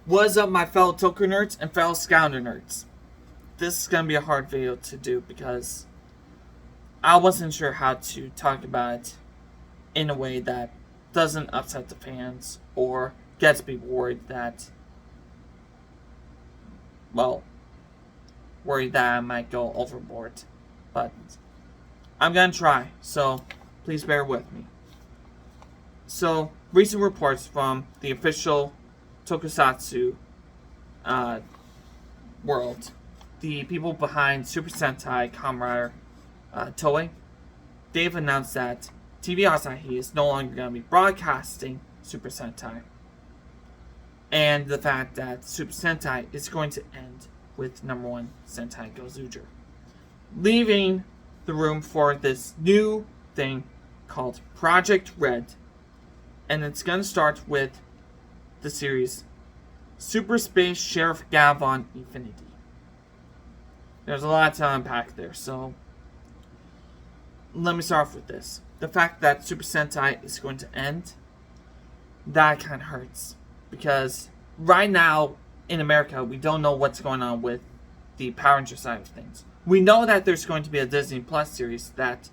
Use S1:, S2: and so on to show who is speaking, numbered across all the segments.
S1: What's up, my fellow Toku nerds and fellow Scouter nerds? This is gonna be a hard video to do because I wasn't sure how to talk about it in a way that doesn't upset the fans or gets people worried that, worried that I might go overboard. But I'm gonna try, so please bear with me. So, recent reports from the official Tokusatsu world, the people behind Super Sentai Kamen Rider Toei, they've announced that TV Asahi is no longer going to be broadcasting Super Sentai, and the fact that Super Sentai is going to end with number 1 Sentai Gozuger, leaving the room for this new thing called Project R.E.D, and it's going to start with the series Super Space Sheriff Gavan Infinity. There's a lot to unpack there, so let me start off with this. The fact that Super Sentai is going to end, that kind of hurts. Because right now, in America, we don't know what's going on with the Power Rangers side of things. We know that there's going to be a Disney Plus series that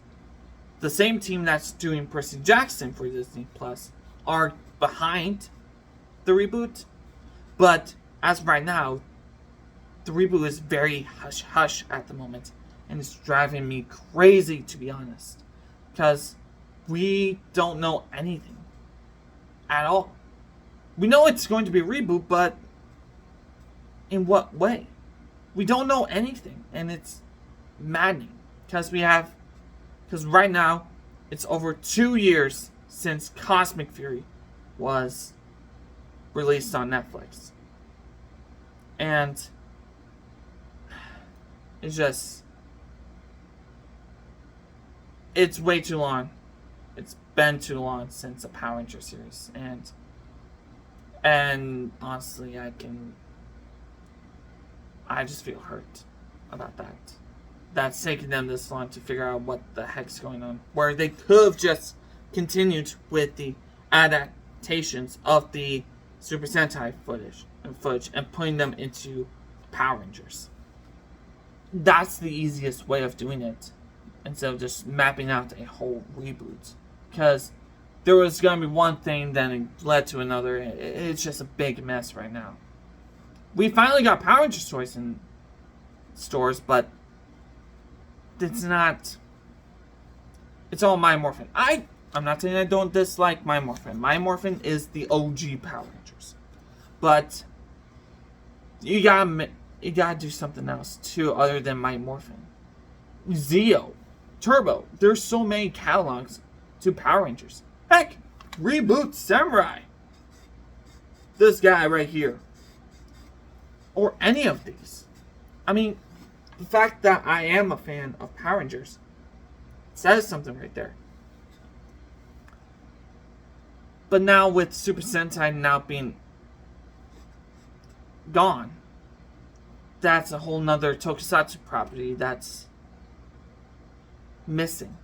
S1: the same team that's doing Percy Jackson for Disney Plus are behind the reboot. But as of right now, the reboot is very hush-hush at the moment. And it's driving me crazy, to be honest. Because we don't know anything at all. We know it's going to be a reboot, but in what way? We don't know anything. And it's maddening. Because right now, it's over 2 years since Cosmic Fury was released on Netflix. And it's way too long. It's been too long since a Power Ranger series. And honestly, I just feel hurt about that. That's taking them this long to figure out what the heck's going on. Where they could have just continued with the adaptations of the Super Sentai footage and putting them into Power Rangers. That's the easiest way of doing it, instead of just mapping out a whole reboot. Because there was going to be one thing, then it led to another. It's just a big mess right now. We finally got Power Rangers toys in stores, but it's all My Morphin. I'm not saying I don't dislike My Morphin. My Morphin is the OG Power Rangers. But you gotta do something else too other than My Morphin. Zeo, Turbo, there's so many catalogs to Power Rangers. Heck, reboot Samurai. This guy right here. Or any of these. I mean, the fact that I am a fan of Power Rangers says something right there. But now with Super Sentai now being gone, that's a whole nother Tokusatsu property that's missing.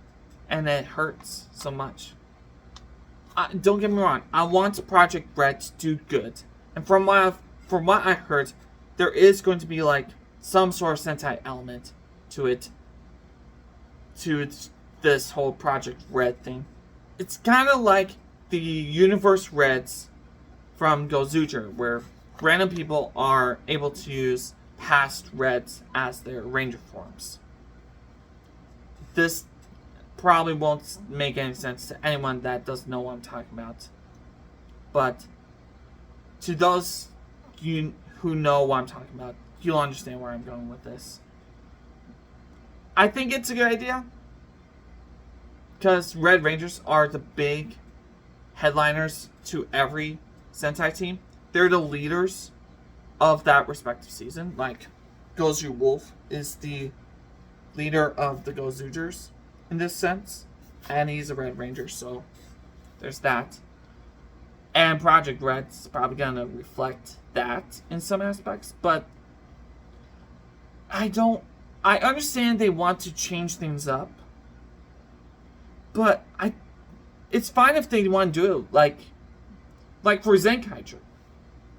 S1: And it hurts so much. Don't get me wrong, I want Project R.E.D to do good. And from what I heard, there is going to be like some sort of Sentai element to it. To this whole Project R.E.D thing. It's kind of like the Universe Reds from Gozuger, where random people are able to use past Reds as their Ranger forms. This probably won't make any sense to anyone that doesn't know what I'm talking about. But to those who know what I'm talking about, you'll understand where I'm going with this. I think it's a good idea. Because Red Rangers are the big headliners to every Sentai team. They're the leaders of that respective season. Like, Gozu Wolf is the leader of the Gozugers in this sense. And he's a Red Ranger, so there's that. And Project R.E.D is probably going to reflect that in some aspects. But I understand they want to change things up. But it's fine if they want to do it like for Zenkaiger.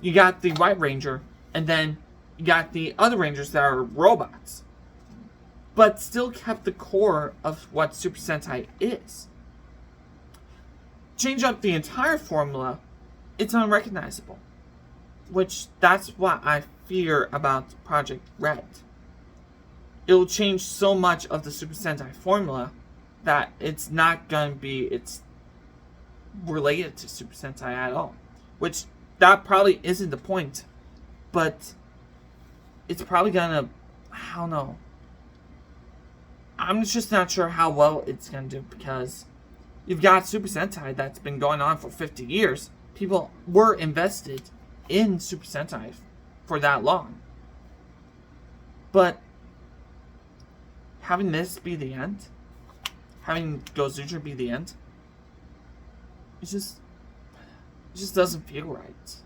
S1: you got the White Ranger, and then you got the other Rangers that are robots. But still kept the core of what Super Sentai is. Change up the entire formula, it's unrecognizable. Which, that's what I fear about Project R.E.D. It'll change so much of the Super Sentai formula that it's not going to be related to Super Sentai at all. Which, that probably isn't the point. But, it's probably gonna, I don't know. I'm just not sure how well it's gonna do, because you've got Super Sentai that's been going on for 50 years. People were invested in Super Sentai for that long. But having this be the end, having Gozuger be the end, it just doesn't feel right.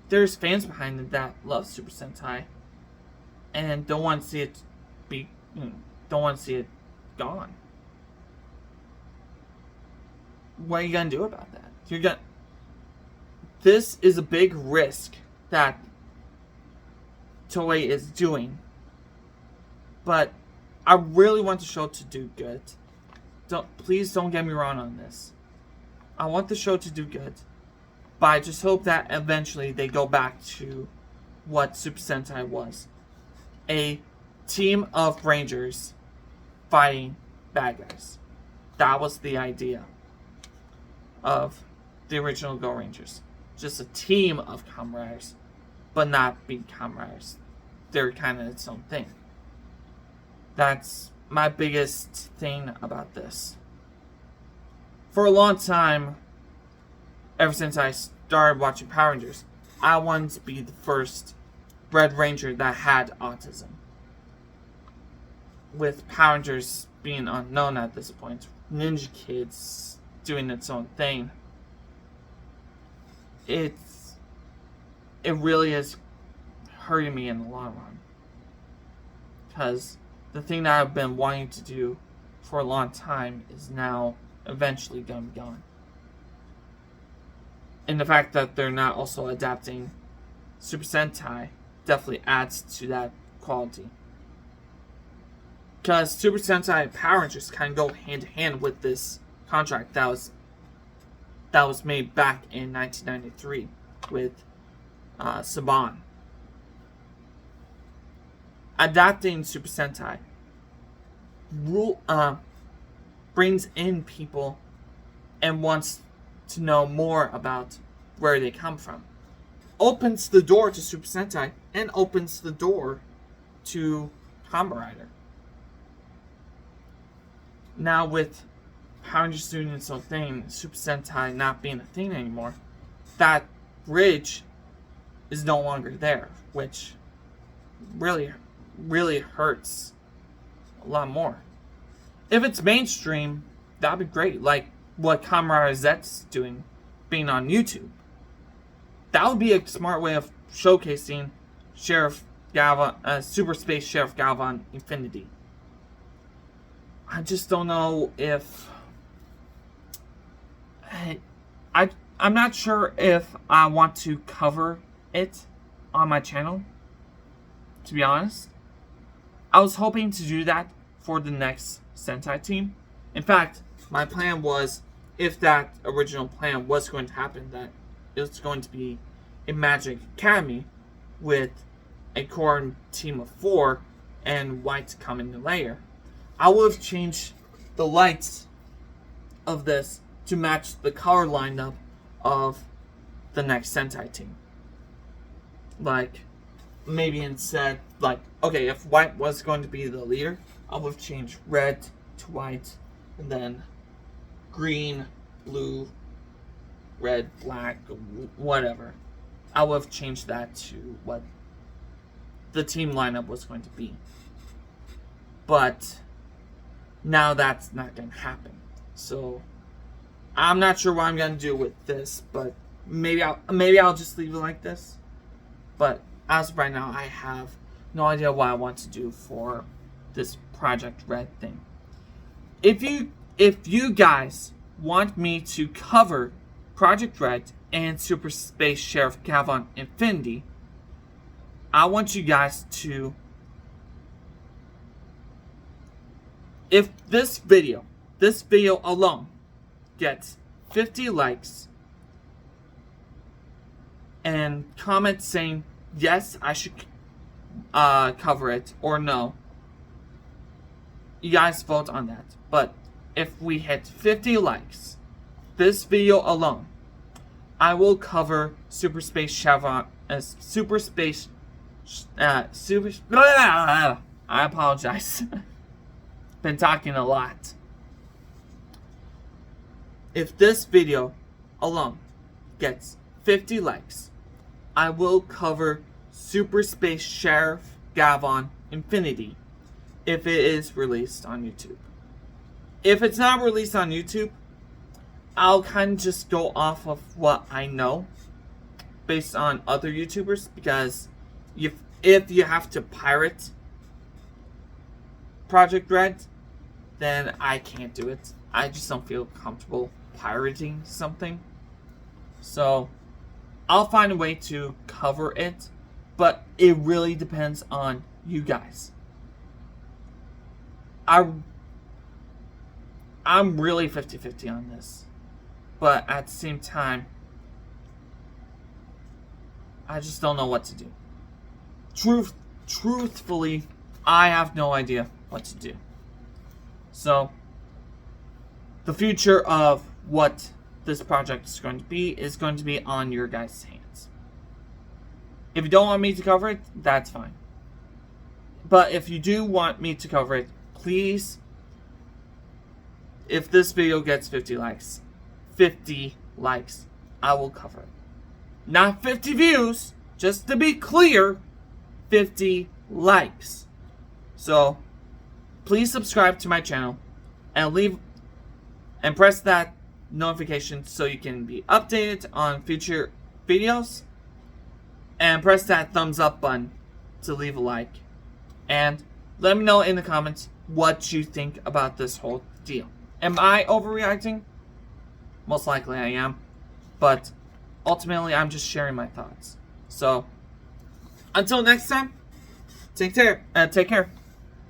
S1: There's fans behind it that love Super Sentai and don't want to see it gone. What are you gonna do about that? This is a big risk that Toei is doing, but I really want the show to do good. Please don't get me wrong on this. I want the show to do good, but I just hope that eventually they go back to what Super Sentai was. A team of Rangers fighting bad guys. That was the idea of the original Go Rangers. Just a team of Kamen Riders, but not being Kamen Riders. They're kind of its own thing. That's my biggest thing about this. For a long time, ever since I started watching Power Rangers, I wanted to be the first Red Ranger that had autism. With Power Rangers being unknown at this point, Ninja Kid's doing its own thing, it really is hurting me in the long run. Because the thing that I've been wanting to do for a long time is now eventually going to be gone. And the fact that they're not also adapting Super Sentai definitely adds to that quality. Because Super Sentai and Power Rangers kind of go hand in hand with this contract that was made back in 1993 with Saban. Adapting Super Sentai brings in people and wants to know more about where they come from. Opens the door to Super Sentai and opens the door to Kamen Rider. Now with Power Rangers doing its own thing, Super Sentai not being a thing anymore, that bridge is no longer there, which really hurts a lot more. If it's mainstream, that'd be great, like what Kamen Rider Z's doing, being on YouTube. That would be a smart way of showcasing Sheriff Gavan, Super Space Sheriff Gavan Infinity. I just don't know if I'm not sure if I want to cover it on my channel, to be honest. I was hoping to do that for the next Sentai team. In fact, my plan was, if that original plan was going to happen, that it was going to be a Magic Academy with a core team of 4 and White coming in later. I would have changed the lights of this to match the color lineup of the next Sentai team. Like, maybe instead, like, okay, if White was going to be the leader, I would have changed red to white, and then green, blue, red, black, whatever. I would have changed that to what the team lineup was going to be. But now that's not going to happen. So I'm not sure what I'm going to do with this, but maybe I'll just leave it like this. But as of right now, I have no idea what I want to do for this Project R.E.D thing. If you guys want me to cover Project R.E.D and Super Space Sheriff Gavan Infinity, I want you guys to, if this video alone gets 50 likes and comments saying yes, I should cover it, or no, you guys vote on that. But if we hit 50 likes, this video alone, I will cover Super Space Chevron, Super Space, I apologize. Been talking a lot. If this video alone gets 50 likes, I will cover Super Space Sheriff Gavan Infinity if it is released on YouTube. If it's not released on YouTube, I'll kind of just go off of what I know based on other YouTubers, because if you have to pirate Project R.E.D, then I can't do it. I just don't feel comfortable pirating something. So I'll find a way to cover it, but it really depends on you guys. I'm really 50-50 on this. But at the same time, I just don't know what to do. Truthfully, I have no idea what to do. So, the future of what this project is going to be on your guys' hands. If you don't want me to cover it, that's fine. But if you do want me to cover it, please, if this video gets 50 likes, I will cover it. Not 50 views, just to be clear, 50 likes. So, please subscribe to my channel and press that notification so you can be updated on future videos, and press that thumbs up button to leave a like, and let me know in the comments what you think about this whole deal. Am I overreacting? Most likely I am, but ultimately I'm just sharing my thoughts. So, until next time, take care.